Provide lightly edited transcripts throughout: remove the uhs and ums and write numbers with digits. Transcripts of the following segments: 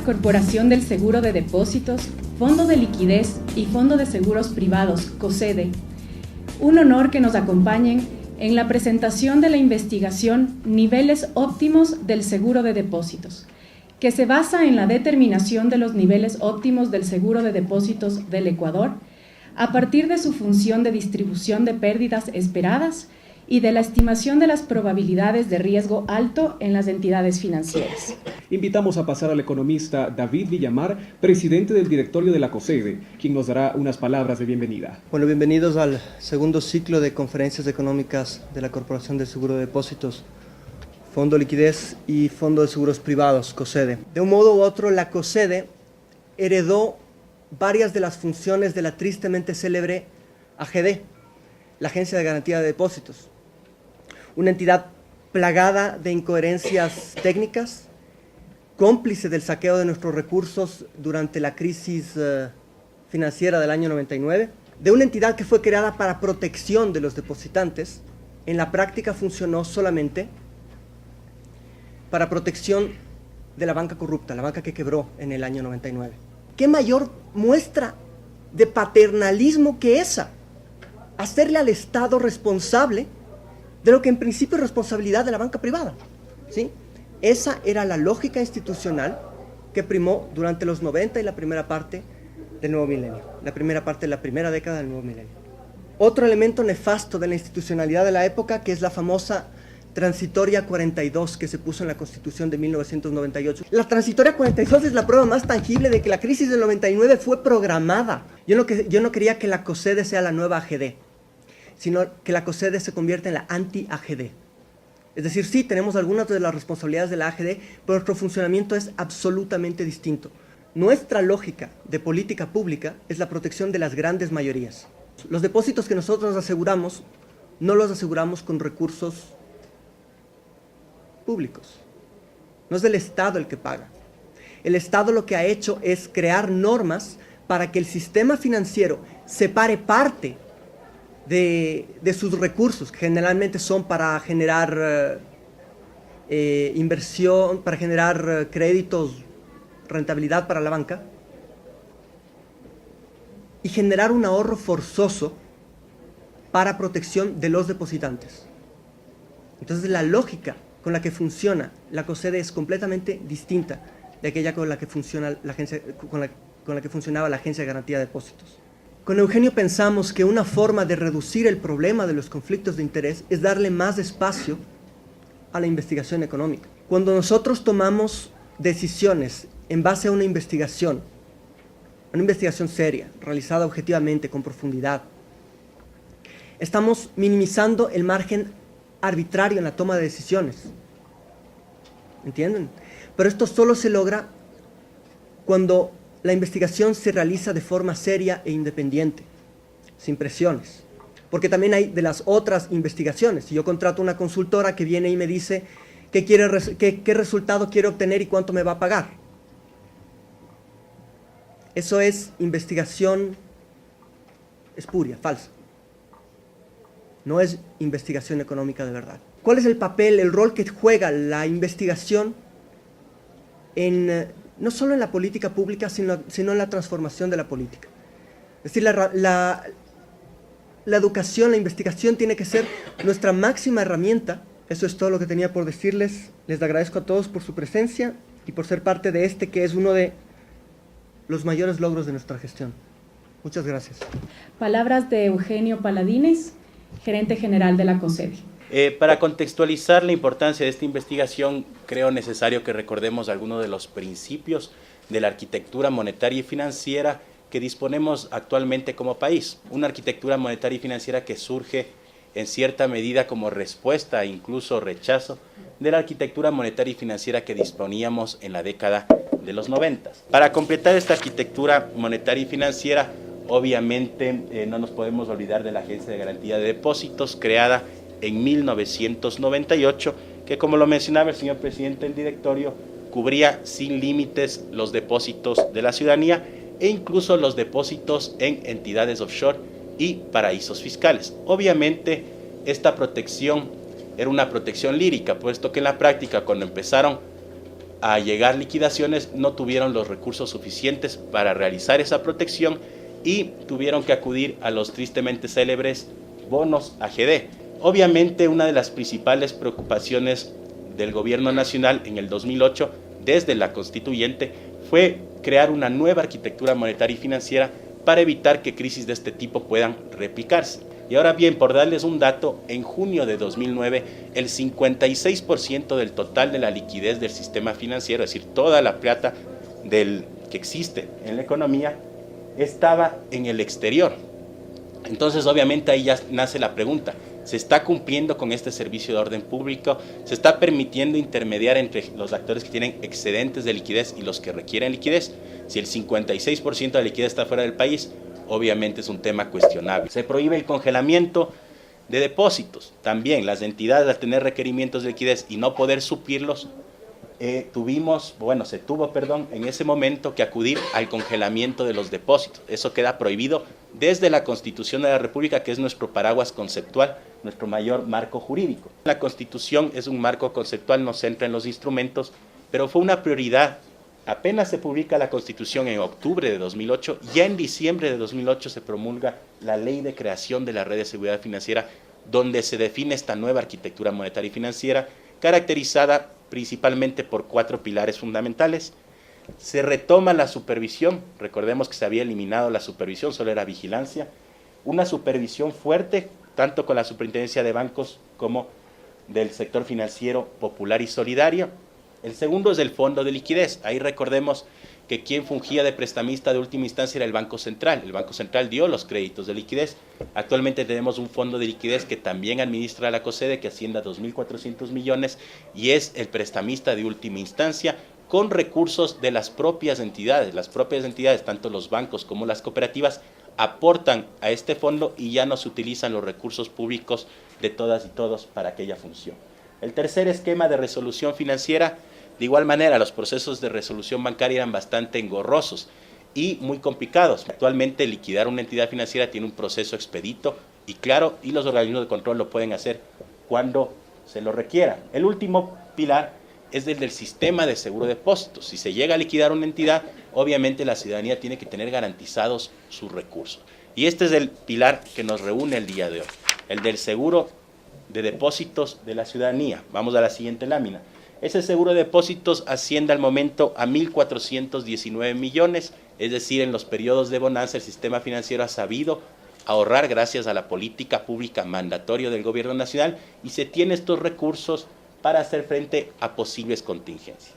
Corporación del Seguro de Depósitos, Fondo de Liquidez y Fondo de Seguros Privados, COSEDE. Un honor que nos acompañen en la presentación de la investigación Niveles óptimos del seguro de depósitos, que se basa en la determinación de los niveles óptimos del seguro de depósitos del Ecuador a partir de su función de distribución de pérdidas esperadas y de la estimación de las probabilidades de riesgo alto en las entidades financieras. Invitamos a pasar al economista David Villamar, presidente del directorio de la COSEDE, quien nos dará unas palabras de bienvenida. Bueno, bienvenidos al segundo ciclo de conferencias económicas de la Corporación del Seguro de Depósitos, Fondo de Liquidez y Fondo de Seguros Privados, COSEDE. De un modo u otro, la COSEDE heredó varias de las funciones de la tristemente célebre AGD, la Agencia de Garantía de Depósitos, una entidad plagada de incoherencias técnicas, cómplice del saqueo de nuestros recursos durante la crisis financiera del año 99, de una entidad que fue creada para protección de los depositantes, en la práctica funcionó solamente para protección de la banca corrupta, la banca que quebró en el año 99. ¿Qué mayor muestra de paternalismo que esa? Hacerle al Estado responsable de lo que en principio es responsabilidad de la banca privada, ¿sí? Esa era la lógica institucional que primó durante los 90 y la primera parte del nuevo milenio, la primera parte de la primera década del nuevo milenio. Otro elemento nefasto de la institucionalidad de la época, que es la famosa Transitoria 42 que se puso en la Constitución de 1998. La Transitoria 42 es la prueba más tangible de que la crisis del 99 fue programada. Yo no quería que la COSEDE sea la nueva AGD, sino que la COSEDE se convierta en la anti-AGD. Es decir, sí, tenemos algunas de las responsabilidades de la AGD, pero nuestro funcionamiento es absolutamente distinto. Nuestra lógica de política pública es la protección de las grandes mayorías. Los depósitos que nosotros aseguramos, no los aseguramos con recursos públicos. No es el Estado el que paga. El Estado lo que ha hecho es crear normas para que el sistema financiero separe parte de sus recursos, que generalmente son para generar inversión, para generar créditos, rentabilidad para la banca, y generar un ahorro forzoso para protección de los depositantes. Entonces la lógica con la que funciona la COSEDE es completamente distinta de aquella con la que funciona la agencia, con la que funcionaba la Agencia de Garantía de Depósitos. Con Eugenio pensamos que una forma de reducir el problema de los conflictos de interés es darle más espacio a la investigación económica. Cuando nosotros tomamos decisiones en base a una investigación seria, realizada objetivamente, con profundidad, estamos minimizando el margen arbitrario en la toma de decisiones. ¿Entienden? Pero esto solo se logra cuando la investigación se realiza de forma seria e independiente, sin presiones. Porque también hay de las otras investigaciones. Si yo contrato una consultora que viene y me dice qué resultado quiere obtener y cuánto me va a pagar. Eso es investigación espuria, falsa. No es investigación económica de verdad. ¿Cuál es el papel, el rol que juega la investigación no solo en la política pública, sino en la transformación de la política? Es decir, la educación, la investigación tiene que ser nuestra máxima herramienta. Eso es todo lo que tenía por decirles. Les agradezco a todos por su presencia y por ser parte de que es uno de los mayores logros de nuestra gestión. Muchas gracias. Palabras de Eugenio Paladines, gerente general de la COSEDE. Para contextualizar la importancia de esta investigación, creo necesario que recordemos algunos de los principios de la arquitectura monetaria y financiera que disponemos actualmente como país. Una arquitectura monetaria y financiera que surge en cierta medida como respuesta e incluso rechazo de la arquitectura monetaria y financiera que disponíamos en la década de los 90. Para completar esta arquitectura monetaria y financiera, obviamente no nos podemos olvidar de la Agencia de Garantía de Depósitos, creada en 1998, que, como lo mencionaba el señor presidente del directorio, cubría sin límites los depósitos de la ciudadanía e incluso los depósitos en entidades offshore y paraísos fiscales. Obviamente, esta protección era una protección lírica, puesto que en la práctica, cuando empezaron a llegar liquidaciones, no tuvieron los recursos suficientes para realizar esa protección y tuvieron que acudir a los tristemente célebres bonos AGD. Obviamente, una de las principales preocupaciones del gobierno nacional en el 2008, desde la constituyente, fue crear una nueva arquitectura monetaria y financiera para evitar que crisis de este tipo puedan replicarse. Y ahora bien, por darles un dato, en junio de 2009, el 56% del total de la liquidez del sistema financiero, es decir, toda la plata que existe en la economía, estaba en el exterior. Entonces, obviamente, ahí ya nace la pregunta: ¿se está cumpliendo con este servicio de orden público? ¿Se está permitiendo intermediar entre los actores que tienen excedentes de liquidez y los que requieren liquidez? Si el 56% de la liquidez está fuera del país, obviamente es un tema cuestionable. Se prohíbe el congelamiento de depósitos. También las entidades, al tener requerimientos de liquidez y no poder suplirlos, se tuvo en ese momento que acudir al congelamiento de los depósitos. Eso queda prohibido desde la Constitución de la República, que es nuestro paraguas conceptual, nuestro mayor marco jurídico. La Constitución es un marco conceptual, nos centra en los instrumentos, pero fue una prioridad. Apenas se publica la Constitución en octubre de 2008, ya en diciembre de 2008 se promulga la Ley de Creación de la Red de Seguridad Financiera, donde se define esta nueva arquitectura monetaria y financiera, caracterizada principalmente por 4 pilares fundamentales. Se retoma la supervisión, recordemos que se había eliminado la supervisión, solo era vigilancia, una supervisión fuerte, tanto con la Superintendencia de Bancos como del sector financiero popular y solidario. El segundo es el fondo de liquidez. Ahí recordemos que quien fungía de prestamista de última instancia era el Banco Central. El Banco Central dio los créditos de liquidez. Actualmente tenemos un fondo de liquidez que también administra la COSEDE, que asciende a 2.400 millones y es el prestamista de última instancia con recursos de las propias entidades. Las propias entidades, tanto los bancos como las cooperativas, aportan a este fondo y ya no se utilizan los recursos públicos de todas y todos para aquella función. El tercer esquema de resolución financiera, de igual manera, los procesos de resolución bancaria eran bastante engorrosos y muy complicados. Actualmente, liquidar una entidad financiera tiene un proceso expedito y claro, y los organismos de control lo pueden hacer cuando se lo requiera. El último pilar es el del sistema de seguro de depósitos. Si se llega a liquidar una entidad, obviamente la ciudadanía tiene que tener garantizados sus recursos. Y este es el pilar que nos reúne el día de hoy, el del seguro de depósitos de la ciudadanía. Vamos a la siguiente lámina. Ese seguro de depósitos asciende al momento a 1.419 millones, es decir, en los periodos de bonanza el sistema financiero ha sabido ahorrar gracias a la política pública mandatoria del gobierno nacional y se tiene estos recursos para hacer frente a posibles contingencias.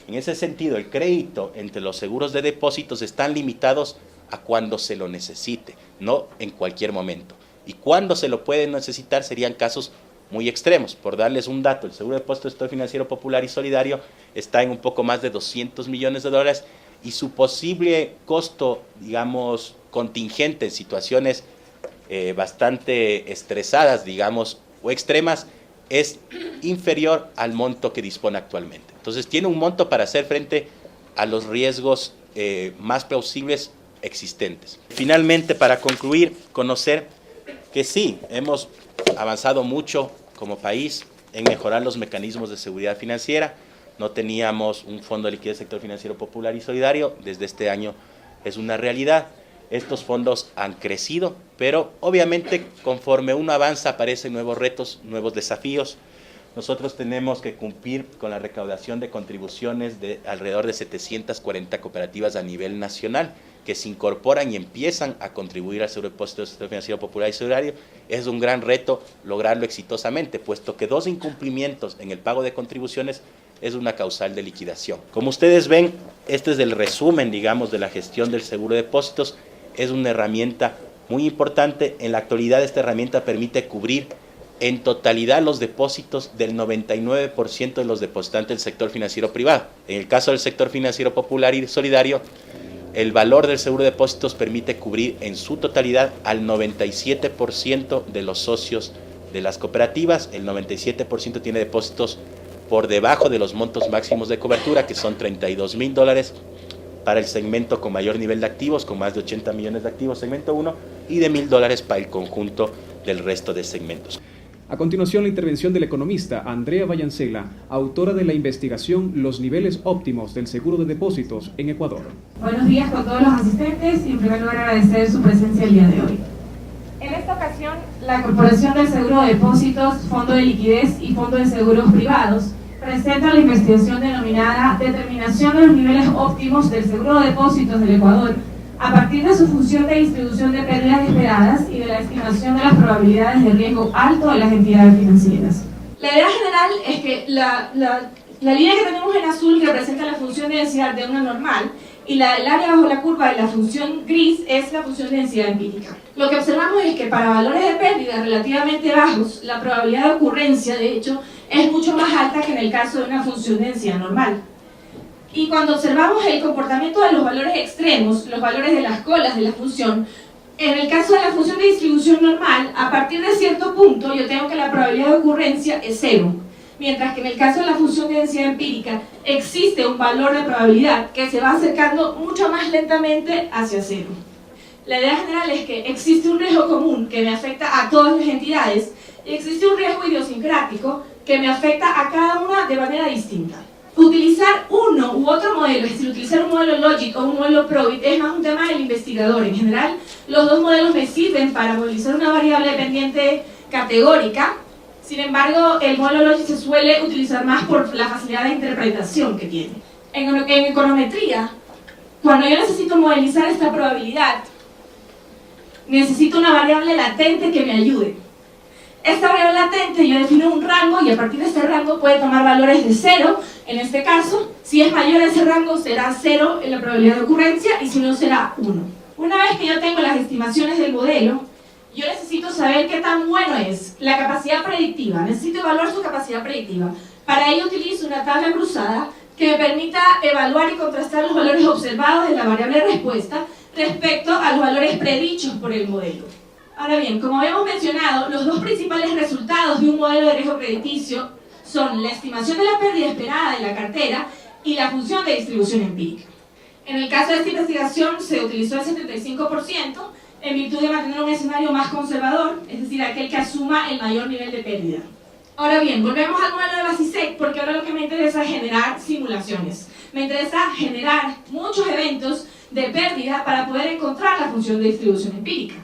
En ese sentido, el crédito entre los seguros de depósitos están limitados a cuando se lo necesite, no en cualquier momento. Y cuando se lo puede necesitar serían casos muy extremos. Por darles un dato, el seguro de depósito del sector financiero popular y solidario está en un poco más de 200 millones de dólares y su posible costo, digamos, contingente en situaciones bastante estresadas, digamos, o extremas, es inferior al monto que dispone actualmente. Entonces tiene un monto para hacer frente a los riesgos más plausibles existentes. Finalmente, para concluir, conocer que sí, hemos avanzado mucho como país en mejorar los mecanismos de seguridad financiera. No teníamos un fondo de liquidez del sector financiero popular y solidario, desde este año es una realidad. Estos fondos han crecido, pero obviamente conforme uno avanza aparecen nuevos retos, nuevos desafíos. Nosotros tenemos que cumplir con la recaudación de contribuciones de alrededor de 740 cooperativas a nivel nacional que se incorporan y empiezan a contribuir al seguro de depósitos del sector financiero popular y solidario. Es un gran reto lograrlo exitosamente, puesto que 2 incumplimientos en el pago de contribuciones es una causal de liquidación. Como ustedes ven, este es el resumen, digamos, de la gestión del seguro de depósitos. Es una herramienta muy importante. En la actualidad esta herramienta permite cubrir en totalidad los depósitos del 99% de los depositantes del sector financiero privado. En el caso del sector financiero popular y solidario, el valor del seguro de depósitos permite cubrir en su totalidad al 97% de los socios de las cooperativas. El 97% tiene depósitos por debajo de los montos máximos de cobertura, que son $32,000 para el segmento con mayor nivel de activos, con más de 80 millones de activos, segmento 1, y de $1,000 para el conjunto del resto de segmentos. A continuación, la intervención del economista Andrea Vallancela, autora de la investigación Los niveles óptimos del seguro de depósitos en Ecuador. Buenos días con todos los asistentes y en primer lugar agradecer su presencia el día de hoy. En esta ocasión, la Corporación del Seguro de Depósitos, Fondo de Liquidez y Fondo de Seguros Privados presenta la investigación denominada Determinación de los niveles óptimos del seguro de depósitos del Ecuador a partir de su función de distribución de pérdidas esperadas y de la estimación de las probabilidades de riesgo alto de las entidades financieras. La idea general es que la línea que tenemos en azul representa la función de densidad de una normal y el área bajo la curva de la función gris es la función de densidad empírica. Lo que observamos es que para valores de pérdida relativamente bajos, la probabilidad de ocurrencia, de hecho, es mucho más alta que en el caso de una función de densidad normal. Y cuando observamos el comportamiento de los valores extremos, los valores de las colas de la función, en el caso de la función de distribución normal, a partir de cierto punto yo tengo que la probabilidad de ocurrencia es 0. Mientras que en el caso de la función de densidad empírica existe un valor de probabilidad que se va acercando mucho más lentamente hacia 0. La idea general es que existe un riesgo común que me afecta a todas las entidades y existe un riesgo idiosincrático que me afecta a cada una de manera distinta. Utilizar uno u otro modelo, es decir, utilizar un modelo Logic o un modelo Probit es más un tema del investigador. En general, los dos modelos me sirven para modelizar una variable dependiente categórica. Sin embargo, el modelo Logic se suele utilizar más por la facilidad de interpretación que tiene. En econometría, cuando yo necesito modelizar esta probabilidad, necesito una variable latente que me ayude. Esta variable latente yo defino un rango y a partir de este rango puede tomar valores de 0. En este caso, si es mayor a ese rango será 0 en la probabilidad de ocurrencia y si no será 1. Una vez que yo tengo las estimaciones del modelo, yo necesito saber qué tan bueno es la capacidad predictiva. Necesito evaluar su capacidad predictiva. Para ello utilizo una tabla cruzada que me permita evaluar y contrastar los valores observados de la variable respuesta respecto a los valores predichos por el modelo. Ahora bien, como habíamos mencionado, los dos principales resultados de un modelo de riesgo crediticio son la estimación de la pérdida esperada de la cartera y la función de distribución empírica. En el caso de esta investigación se utilizó el 75% en virtud de mantener un escenario más conservador, es decir, aquel que asuma el mayor nivel de pérdida. Ahora bien, volvemos al modelo de Basisec porque ahora lo que me interesa es generar simulaciones. Me interesa generar muchos eventos de pérdida para poder encontrar la función de distribución empírica.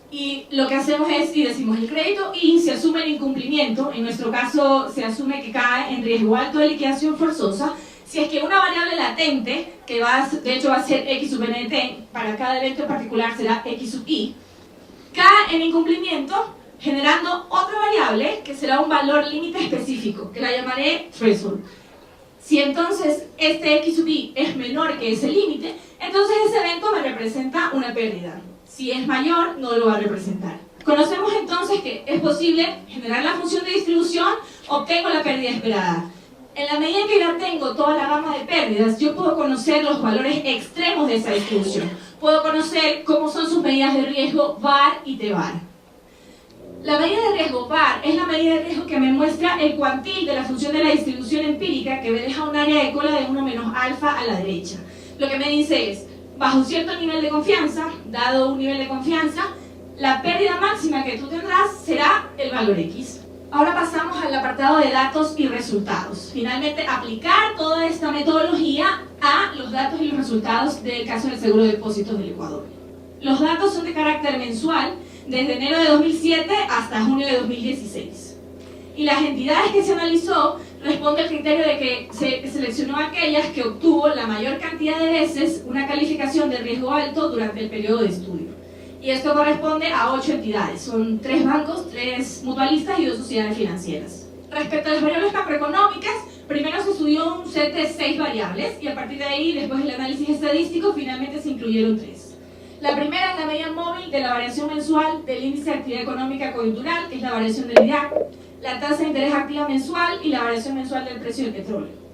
Y lo que hacemos es, y decimos el crédito y se asume el incumplimiento, en nuestro caso se asume que cae en riesgo alto de liquidación forzosa, si es que una variable latente, que de hecho va a ser x sub nt, para cada evento en particular será x sub i, cae en incumplimiento generando otra variable que será un valor límite específico, que la llamaré threshold. Si entonces este x sub i es menor que ese límite, entonces ese evento me representa una pérdida. Si es mayor, no lo va a representar. Conocemos entonces que es posible generar la función de distribución, obtengo la pérdida esperada. En la medida en que ya tengo toda la gama de pérdidas, yo puedo conocer los valores extremos de esa distribución. Puedo conocer cómo son sus medidas de riesgo VAR y T-VAR. La medida de riesgo VAR es la medida de riesgo que me muestra el cuantil de la función de la distribución empírica que me deja un área de cola de 1 menos alfa a la derecha. Lo que me dice es, bajo cierto nivel de confianza, dado un nivel de confianza, la pérdida máxima que tú tendrás será el valor X. Ahora pasamos al apartado de datos y resultados. Finalmente, aplicar toda esta metodología a los datos y los resultados del caso del seguro de depósitos del Ecuador. Los datos son de carácter mensual, desde enero de 2007 hasta junio de 2016. Y las entidades que se analizó responde al criterio de que se seleccionó aquellas que obtuvo la mayor cantidad de veces una calificación de riesgo alto durante el periodo de estudio. Y esto corresponde a 8 entidades, son 3 bancos, 3 mutualistas y 2 sociedades financieras. Respecto a las variables macroeconómicas, primero se estudió un set de 6 variables y a partir de ahí, después del análisis estadístico, finalmente se incluyeron 3. La primera es la medida móvil de la variación mensual del índice de actividad económica coyuntural, que es la variación del IDAC, la tasa de interés activa mensual y la variación mensual del precio del petróleo.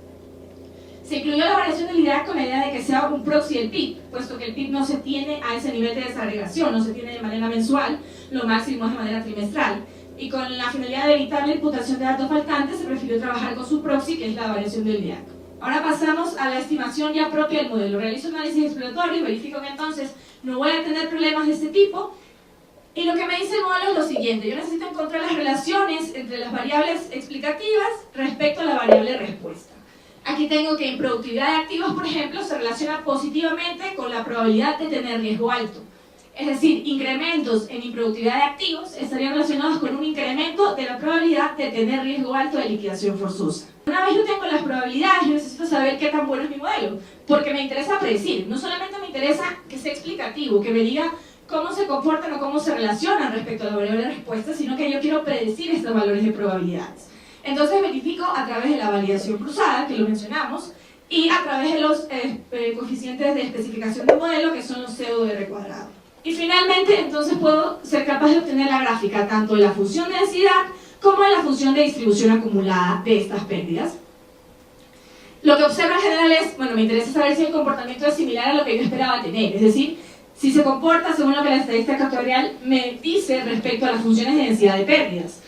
Se incluyó la variación del IDAC con la idea de que sea un proxy del PIB, puesto que el PIB no se tiene a ese nivel de desagregación, no se tiene de manera mensual, lo máximo es de manera trimestral. Y con la finalidad de evitar la imputación de datos faltantes, se prefirió trabajar con su proxy, que es la variación del IDAC. Ahora pasamos a la estimación ya propia del modelo. Realizo un análisis exploratorio y verifico que entonces no voy a tener problemas de este tipo. Y lo que me dice el modelo es lo siguiente: yo necesito encontrar las relaciones entre las variables explicativas respecto a la variable respuesta. Aquí tengo que improductividad de activos, por ejemplo, se relaciona positivamente con la probabilidad de tener riesgo alto. Es decir, incrementos en improductividad de activos estarían relacionados con un incremento de la probabilidad de tener riesgo alto de liquidación forzosa. Una vez yo tengo las probabilidades, yo necesito saber qué tan bueno es mi modelo, porque me interesa predecir. No solamente me interesa que sea explicativo, que me diga cómo se comportan o cómo se relacionan respecto a la variable de respuesta, sino que yo quiero predecir estos valores de probabilidades. Entonces verifico a través de la validación cruzada, que lo mencionamos, y a través de los coeficientes de especificación del modelo, que son los pseudo R cuadrado. Y finalmente, entonces puedo ser capaz de obtener la gráfica tanto de la función de densidad como de la función de distribución acumulada de estas pérdidas. Lo que observo en general es, bueno, me interesa saber si el comportamiento es similar a lo que yo esperaba tener, es decir, si se comporta según lo que la estadística actuarial me dice respecto a las funciones de densidad de pérdidas.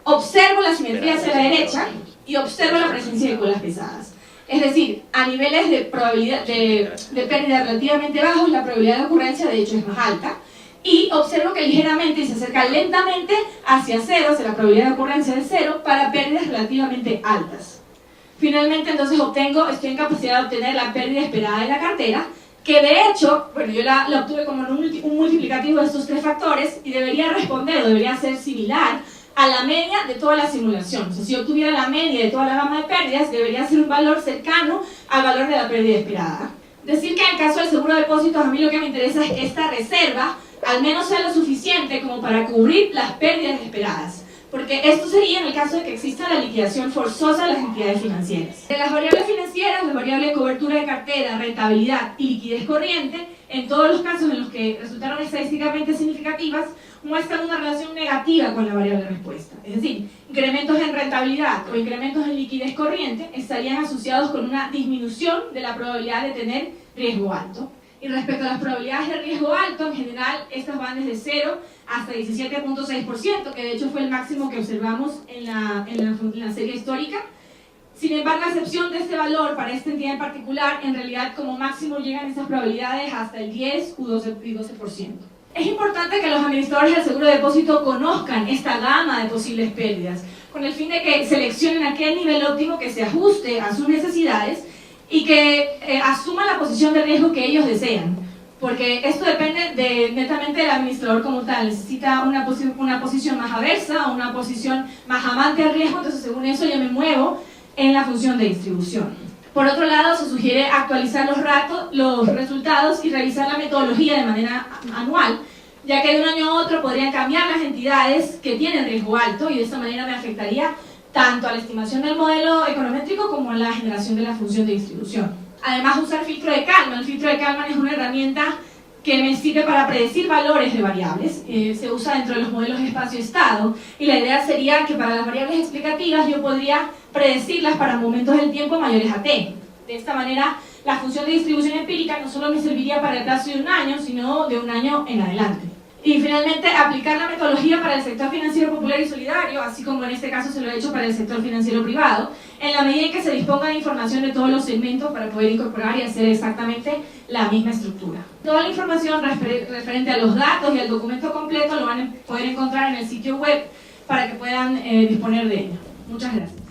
Observo la simetría hacia la derecha y observo la presencia de colas pesadas. Es decir, a niveles de probabilidad de pérdida relativamente bajos, la probabilidad de ocurrencia de hecho es más alta. Y observo que ligeramente se acerca lentamente hacia cero, hacia la probabilidad de ocurrencia de cero, para pérdidas relativamente altas. Finalmente, entonces estoy en capacidad de obtener la pérdida esperada de la cartera, que de hecho, bueno, yo la obtuve como un multiplicativo de estos tres factores y debería responder o debería ser similar a la media de toda la simulación. O sea, si yo obtuviera la media de toda la gama de pérdidas, debería ser un valor cercano al valor de la pérdida esperada. Decir que en el caso del seguro de depósitos, a mí lo que me interesa es que esta reserva al menos sea lo suficiente como para cubrir las pérdidas esperadas. Porque esto sería en el caso de que exista la liquidación forzosa de las entidades financieras. De las variables financieras, la variable de cobertura de cartera, rentabilidad y liquidez corriente, en todos los casos en los que resultaron estadísticamente significativas, muestran una relación negativa con la variable de respuesta. Es decir, incrementos en rentabilidad o incrementos en liquidez corriente estarían asociados con una disminución de la probabilidad de tener riesgo alto. Y respecto a las probabilidades de riesgo alto, en general, estas van desde 0 hasta 17.6%, que de hecho fue el máximo que observamos en la serie histórica. Sin embargo, a excepción de este valor para esta entidad en particular, en realidad como máximo llegan estas probabilidades hasta el 10 u 12%. Es importante que los administradores del seguro de depósito conozcan esta gama de posibles pérdidas, con el fin de que seleccionen aquel nivel óptimo que se ajuste a sus necesidades y que asuman la posición de riesgo que ellos desean, porque esto depende netamente del administrador como tal. Necesita una posición más aversa o una posición más amante al riesgo, entonces según eso yo me muevo en la función de distribución. Por otro lado, se sugiere actualizar los resultados y revisar la metodología de manera anual, ya que de un año a otro podrían cambiar las entidades que tienen riesgo alto y de esta manera me afectaría tanto a la estimación del modelo econométrico como a la generación de la función de distribución. Además, usar filtro de Kalman. El filtro de Kalman es una herramienta que me sirve para predecir valores de variables. Se usa dentro de los modelos de espacio-estado y la idea sería que para las variables explicativas yo podría predecirlas para momentos del tiempo mayores a t. De esta manera, la función de distribución empírica no solo me serviría para el plazo de un año, sino de un año en adelante. Y finalmente, aplicar la metodología para el sector financiero popular y solidario, así como en este caso se lo ha hecho para el sector financiero privado, en la medida en que se disponga de información de todos los segmentos para poder incorporar y hacer exactamente la misma estructura. Toda la información referente a los datos y al documento completo lo van a poder encontrar en el sitio web para que puedan disponer de ello. Muchas gracias.